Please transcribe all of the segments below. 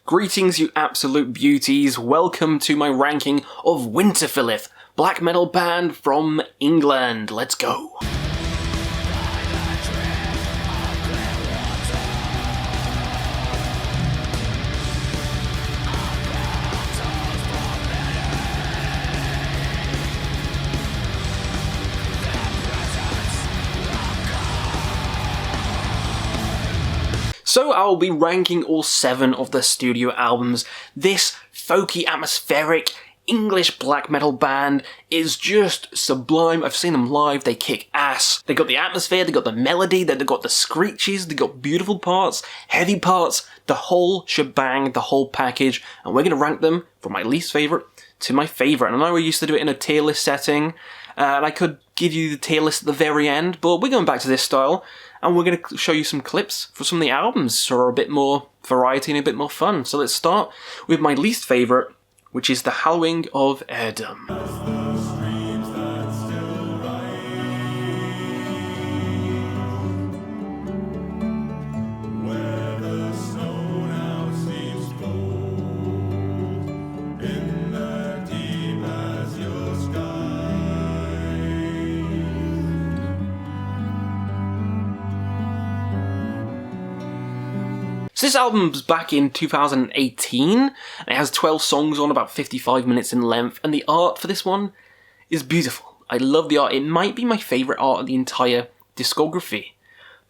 Greetings, you absolute beauties. Welcome to my ranking of Winterfylleth, black metal band from England. Let's go. So I'll be ranking all 7 of the studio albums. This folky, atmospheric, English black metal band is just sublime. I've seen them live, they kick ass. They got the atmosphere, they got the melody, they got the screeches, they got beautiful parts, heavy parts, the whole shebang, the whole package. And we're going to rank them from my least favourite to my favourite. And I know we used to do it in a tier list setting, and I could give you the tier list at the very end, but we're going back to this style. And we're going to show you some clips for some of the albums for a bit more variety and a bit more fun. So let's start with my least favourite, which is the Hallowing of Heirdom. So this album's back in 2018, and it has 12 songs on, about 55 minutes in length, and the art for this one is beautiful. I love the art. It might be my favourite art of the entire discography,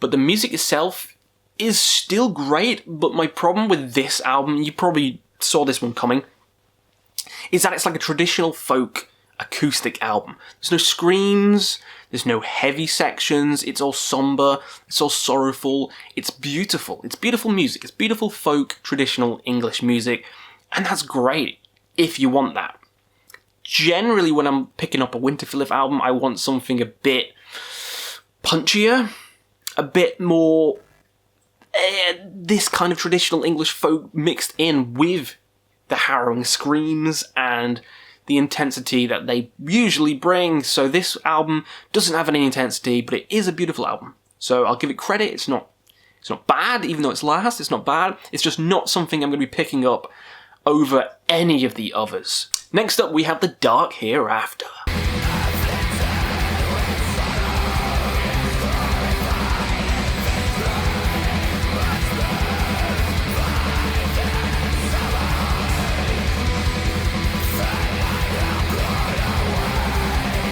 but the music itself is still great. But my problem with this album, you probably saw this one coming, is that it's like a traditional folk acoustic album. There's no screams, there's no heavy sections, it's all somber, it's all sorrowful, it's beautiful music, it's beautiful folk, traditional English music, and that's great if you want that. Generally, when I'm picking up a Winterfylleth album, I want something a bit punchier, a bit more this kind of traditional English folk mixed in with the harrowing screams and the intensity that they usually bring. So this album doesn't have any intensity, but it is a beautiful album. So I'll give it credit. It's not bad, even though it's last. It's not bad. It's just not something I'm going to be picking up over any of the others. Next up, we have the Dark Hereafter.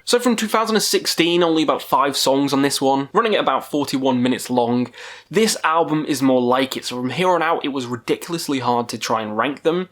So from 2016, only about 5 songs on this one, running at about 41 minutes long. This album is more like it, so from here on out it was ridiculously hard to try and rank them.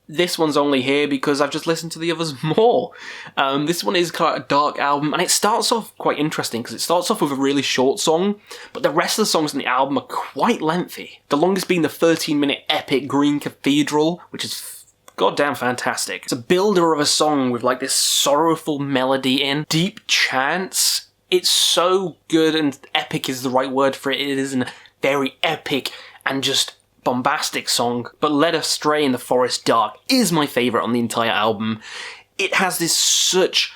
This one's only here because I've just listened to the others more. This one is quite a dark album, and it starts off quite interesting because it starts off with a really short song, but the rest of the songs in the album are quite lengthy. The longest being the 13-minute epic Green Cathedral, which is goddamn fantastic. It's a builder of a song with like this sorrowful melody in, deep chants. It's so good, and epic is the right word for it. It is a very epic and just bombastic song. But Led Astray in the Forest Dark is my favourite on the entire album. It has this such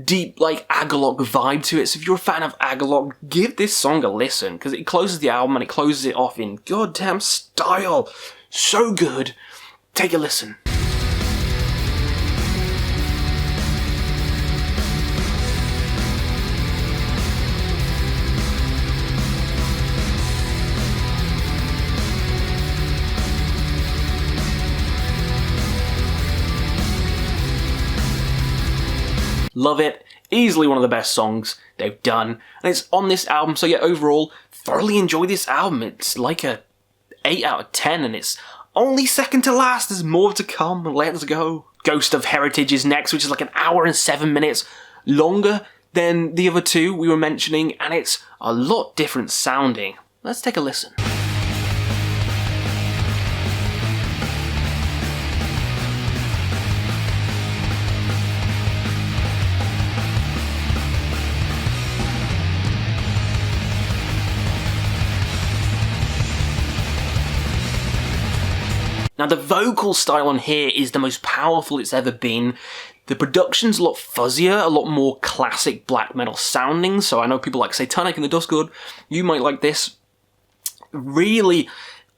deep, like, Agalloch vibe to it. So if you're a fan of Agalloch, give this song a listen, because it closes the album and it closes it off in goddamn style. So good. Take a listen. Love it. Easily one of the best songs they've done. And it's on this album, so yeah, overall, thoroughly enjoy this album. It's like a 8 out of 10, and it's only second to last. There's more to come. Let's go. Ghost of Heritage is next, which is like an hour and 7 minutes longer than the other 2 we were mentioning, and it's a lot different sounding. Let's take a listen. Now the vocal style on here is the most powerful it's ever been. The production's a lot fuzzier, a lot more classic black metal sounding, so I know people like Satanic and the Dust God, you might like this. Really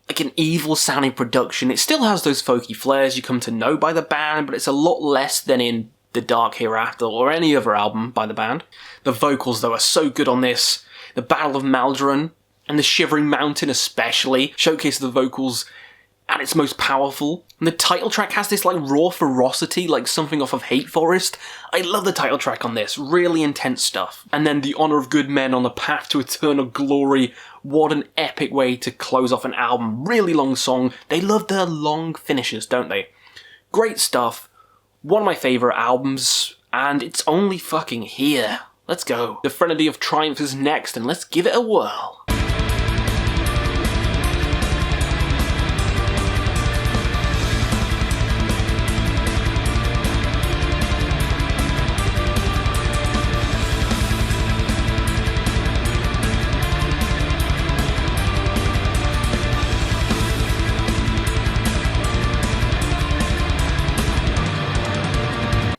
like an evil sounding production. It still has those folky flares you come to know by the band, but it's a lot less than in the Dark Hereafter or any other album by the band. The vocals, though, are so good on this. The Battle of Maldron and the Shivering Mountain especially showcase the vocals at its most powerful. And the title track has this like raw ferocity, like something off of Hate Forest. I love the title track on this, really intense stuff. And then The Honor of Good Men on the Path to Eternal Glory. What an epic way to close off an album. Really long song. They love their long finishes, don't they? Great stuff. One of my favourite albums, and it's only fucking here. Let's go. The Threnody of Triumph is next, and let's give it a whirl.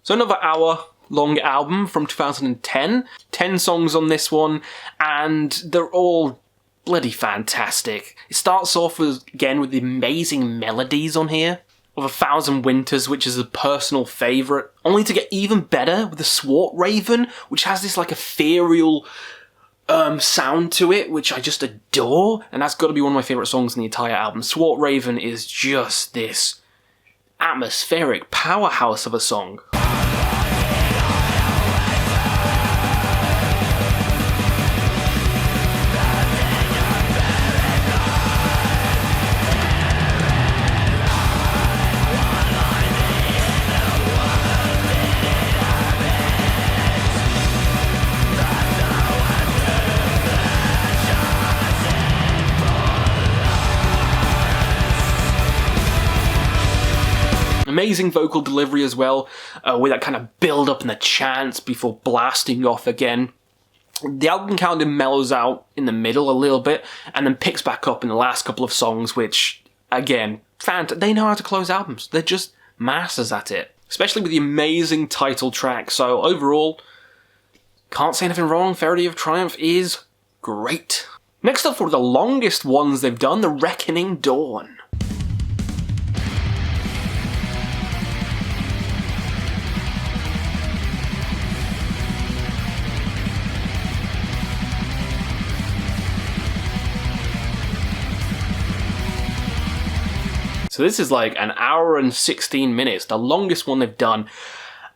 So another hour-long album from 2010. 10 songs on this one, and they're all bloody fantastic. It starts off again with the amazing melodies on here of 1,000 Winters, which is a personal favourite, only to get even better with the Swart Raven, which has this like ethereal sound to it, which I just adore, and that's got to be one of my favourite songs in the entire album. Swart Raven is just this atmospheric powerhouse of a song. Amazing vocal delivery as well, with that kind of build up in the chants before blasting off again. The album kind of mellows out in the middle a little bit, and then picks back up in the last couple of songs, which, again, they know how to close albums. They're just masters at it. Especially with the amazing title track, so overall, can't say anything wrong. Threnody of Triumph is great. Next up for the longest ones they've done, The Reckoning Dawn. So this is like an hour and 16 minutes, the longest one they've done,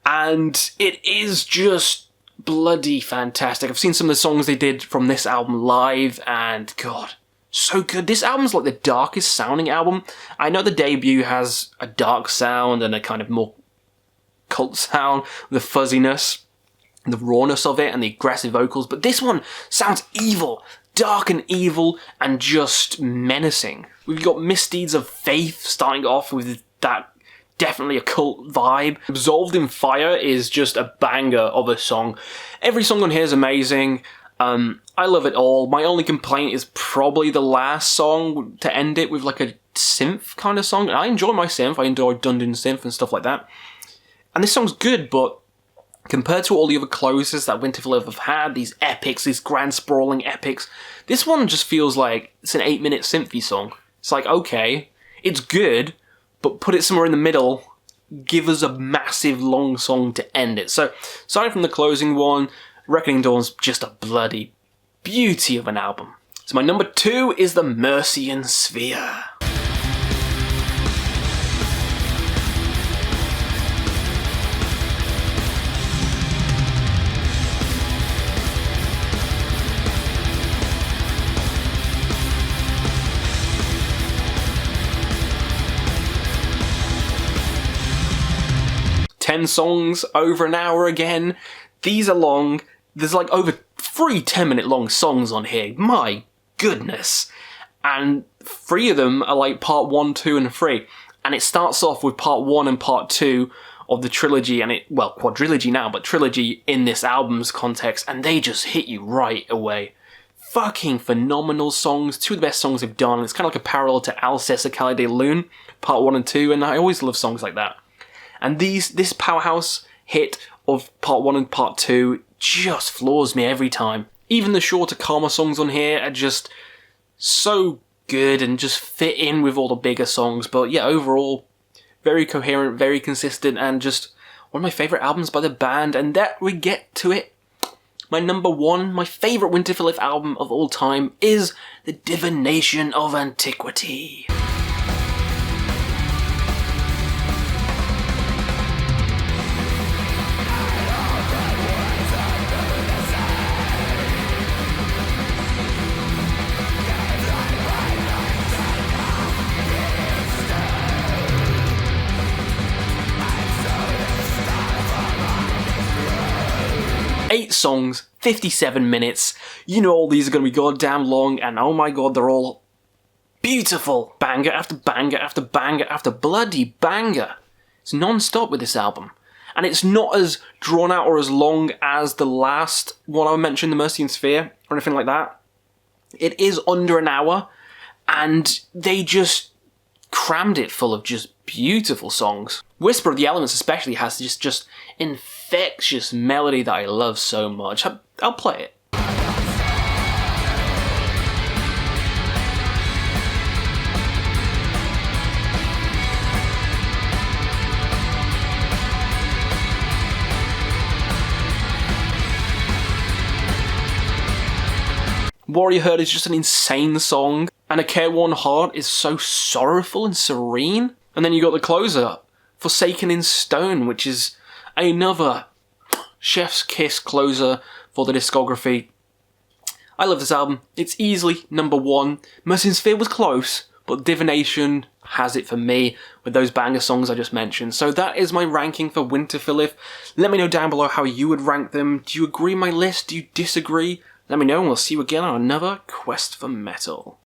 and it is just bloody fantastic. I've seen some of the songs they did from this album live, and god, so good. This album's like the darkest sounding album. I know the debut has a dark sound and a kind of more cult sound, the fuzziness, the rawness of it, and the aggressive vocals, but this one sounds evil. Dark and evil and just menacing. We've got Misdeeds of Faith starting off with that definitely occult vibe. Absolved in Fire is just a banger of a song. Every song on here is amazing. I love it all. My only complaint is probably the last song to end it with like a synth kind of song. I enjoy my synth. I enjoy Dundon synth and stuff like that. And this song's good, but compared to all the other closes that Winterfylleth have had, these epics, these grand sprawling epics, this one just feels like it's an 8-minute synthy song. It's like, okay, it's good, but put it somewhere in the middle, give us a massive long song to end it. So, aside from the closing one, Reckoning Dawn's just a bloody beauty of an album. So my number 2 is the Mercian Sphere. 10 songs over an hour again. These are long. There's like over 3 10-minute long songs on here. My goodness. And 3 of them are like part 1, 2 and 3. And it starts off with part 1 and part 2 of the trilogy, and quadrilogy now, but trilogy in this album's context, and they just hit you right away. Fucking phenomenal songs, 2 of the best songs they've done. It's kind of like a parallel to Alceste Calle de Lune, part 1 and 2, and I always love songs like that. And this powerhouse hit of part 1 and part 2 just floors me every time. Even the shorter, calmer songs on here are just so good and just fit in with all the bigger songs. But yeah, overall, very coherent, very consistent, and just one of my favourite albums by the band. And that we get to it. My number one, my favourite Winterfylleth album of all time is The Divination of Antiquity. Eight songs, 57 minutes. You know all these are going to be goddamn long, and oh my god, they're all beautiful. Banger after banger after banger after bloody banger. It's non-stop with this album. And it's not as drawn out or as long as the last one I mentioned, the Mercian Sphere, or anything like that. It is under an hour, and they just crammed it full of just beautiful songs. Whisper of the Elements especially has this just infectious melody that I love so much. I'll play it. Warrior Herd is just an insane song, and A Careworn Heart is so sorrowful and serene. And then you got the closer, Forsaken in Stone, which is another chef's kiss closer for the discography. I love this album. It's easily number one. Mercian Sphere was close, but Divination has it for me with those banger songs I just mentioned. So that is my ranking for Winterfylleth. Let me know down below how you would rank them. Do you agree with my list? Do you disagree? Let me know and we'll see you again on another Quest for Metal.